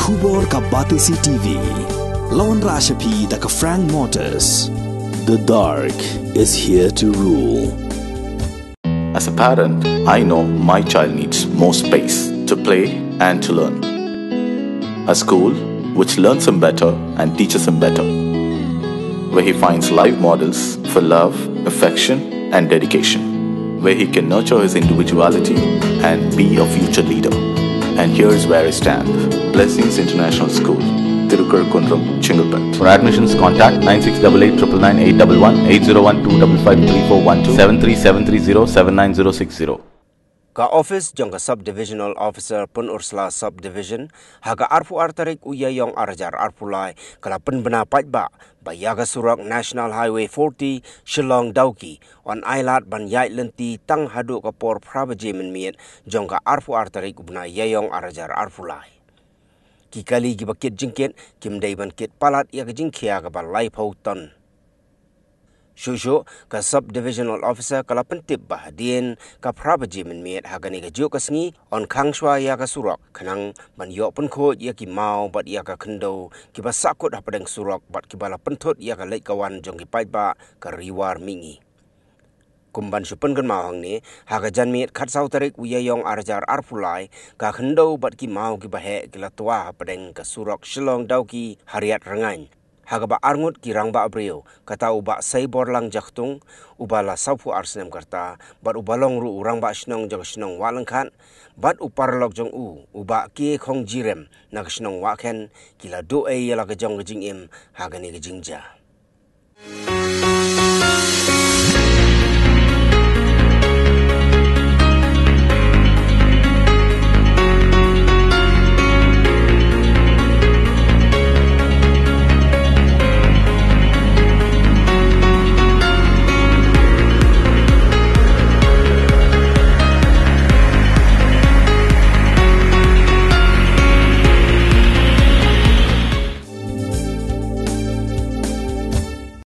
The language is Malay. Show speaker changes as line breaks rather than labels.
Khubor ka Batisi TV. Lawan Rashapi da ka Frank Motors. The dark is here to rule.
As a parent, I know my child needs more space to play and to learn. A school which learns him better and teaches him better, where he finds live models for love, affection and dedication, where he can nurture his individuality and be a future leader. And here's where I stand. Blessings International School, Tirukurakkundram, Chengalpet. For admissions, contact 9688999811 8012553412 73730
Ka office jong ka subdivisional officer pun ursla subdivision haga arpu artarik uyayong arajar arpulai kala pen bena pajba bayaga Surok National Highway 40 Shillong Dawki on ailat ban yai lenti tang hadu ka por prabaje menmiet jong ka arpu artarik ubna yayong arajar arpulai kikali gibakit jingket kimdai ban kit palat ya jingkhia ka balai pauton Shusho ka subdivisional officer kala pentip bahadien ka prabaji menmiet hagani ka jo kasngi on Khang ya ka Surok Khang ban yo Pynkhuid ya ki mau bat ya ka Khyndew ki basakut hapadeng Surok bat ki bala pentot ya ka lek kawan jong ki paitba ka riwar mingi kumban supen kan mau hang ni haga janmiet khat sau tarik uyayong arjar arpulai ka Khyndew bat ki mau ki bahe ki latwa hapadeng ka Surok Shillong Dawki hariat rengan haga ba arngut ki rang ba abreu kata uba sai borlang jaktung ubala saupu arsnem karta bat ubalong ru urang ba snong jong snong walangkhan bat uparlok jong uba ki khong jirem nak snong waken kila do e yala ka jong jing im haga ni ka jingja